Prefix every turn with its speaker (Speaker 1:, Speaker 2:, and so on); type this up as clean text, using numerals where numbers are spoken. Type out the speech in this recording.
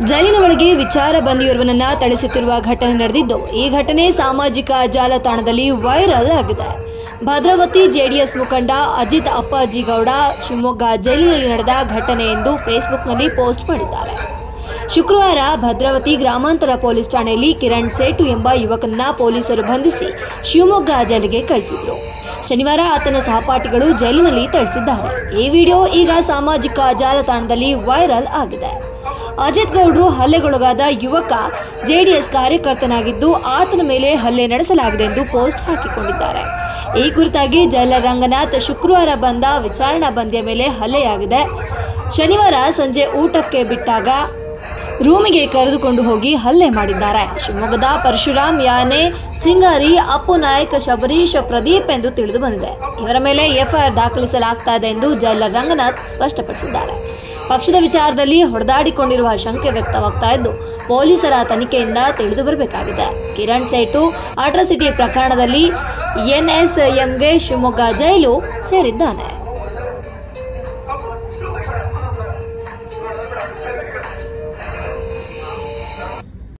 Speaker 1: ಜೈಲಿನ ಒಳಗೆ ವಿಚಾರ ಬಂದಿಯವರನ್ನ ಥಳಿಸುತ್ತಿರುವ ಘಟನೆ ನಡೆದಿದ್ದು, ಈ ಘಟನೆ ಸಾಮಾಜಿಕ ಜಾಲತಾಣದಲ್ಲಿ ವೈರಲ್ ಆಗಿದೆ. ಭದ್ರಾವತಿ ಜೆಡಿಎಸ್ ಮುಖಂಡ ಅಜಿತ್ ಅಪ್ಪಾಜಿಗೌಡ ಶಿವಮೊಗ್ಗ ಜೈಲಿನಲ್ಲಿ ನಡೆದ ಘಟನೆ ಎಂದು ಫೇಸ್ಬುಕ್ನಲ್ಲಿ ಪೋಸ್ಟ್ ಮಾಡಿದ್ದಾರೆ. ಶುಕ್ರವಾರ ಭದ್ರಾವತಿ ಗ್ರಾಮಾಂತರ ಪೊಲೀಸ್ ಠಾಣೆಯಲ್ಲಿ ಕಿರಣ್ ಸೇಟು ಎಂಬ ಯುವಕನನ್ನ ಪೊಲೀಸರು ಬಂಧಿಸಿ ಶಿವಮೊಗ್ಗ ಜೈಲಿಗೆ ಕಳಿಸಿದ್ರು. ಶನಿವಾರ ಆತನ ಸಹಪಾಠಿಗಳು ಜೈಲಿನಲ್ಲಿ ಥಳಿಸಿದ್ದಾರೆ. ಈ ವಿಡಿಯೋ ಈಗ ಸಾಮಾಜಿಕ ಜಾಲತಾಣದಲ್ಲಿ ವೈರಲ್ ಆಗಿದೆ. ಅಜಿತ್ ಗೌಡ್ರು ಹಲ್ಲೆಗೊಳಗಾದ ಯುವಕ ಜೆಡಿಎಸ್ ಕಾರ್ಯಕರ್ತನಾಗಿದ್ದು, ಆತನ ಮೇಲೆ ಹಲ್ಲೆ ನಡೆಸಲಾಗಿದೆ ಎಂದು ಪೋಸ್ಟ್ ಹಾಕಿಕೊಂಡಿದ್ದಾರೆ. ಈ ಕುರಿತಾಗಿ ಜೈಲರ್ ರಂಗನಾಥ್ ಶುಕ್ರವಾರ ಬಂದ ವಿಚಾರಣಾ ಬಂದಿಯ ಮೇಲೆ ಹಲ್ಲೆಯಾಗಿದೆ. ಶನಿವಾರ ಸಂಜೆ ಊಟಕ್ಕೆ ಬಿಟ್ಟಾಗ ರೂಮಿಗೆ ಕರೆದುಕೊಂಡು ಹೋಗಿ ಹಲ್ಲೆ ಮಾಡಿದ್ದಾರೆ. ಶಿವಮೊಗ್ಗದ ಪರಶುರಾಮ್, ಯಾನೆ, ಚಿಂಗಾರಿ, ಅಪ್ಪು ನಾಯಕ್, ಶಬರೀಶ್, ಪ್ರದೀಪ್ ಎಂದು ತಿಳಿದು ಬಂದಿದೆ. ಇವರ ಮೇಲೆ ಎಫ್ಐಆರ್ ದಾಖಲಿಸಲಾಗ್ತಾ ಇದೆ ಎಂದು ಜೈಲರ್ ರಂಗನಾಥ್ ಸ್ಪಷ್ಟಪಡಿಸಿದ್ದಾರೆ. ಪಕ್ಷದ ವಿಚಾರದಲ್ಲಿ ಹೊಡೆದಾಡಿಕೊಂಡಿರುವ ಶಂಕೆ ವ್ಯಕ್ತವಾಗ್ತಾ ಇದ್ದು, ಪೊಲೀಸರ ತನಿಖೆಯಿಂದ ತಿಳಿದು ಬರಬೇಕಾಗಿದೆ. ಕಿರಣ್ ಸೇಟು ಅಟ್ರಾಸಿಟಿ ಪ್ರಕರಣದಲ್ಲಿ ಎನ್ಎಸ್ಎಂಗೆ ಶಿವಮೊಗ್ಗ ಜೈಲು ಸೇರಿದ್ದಾನೆ.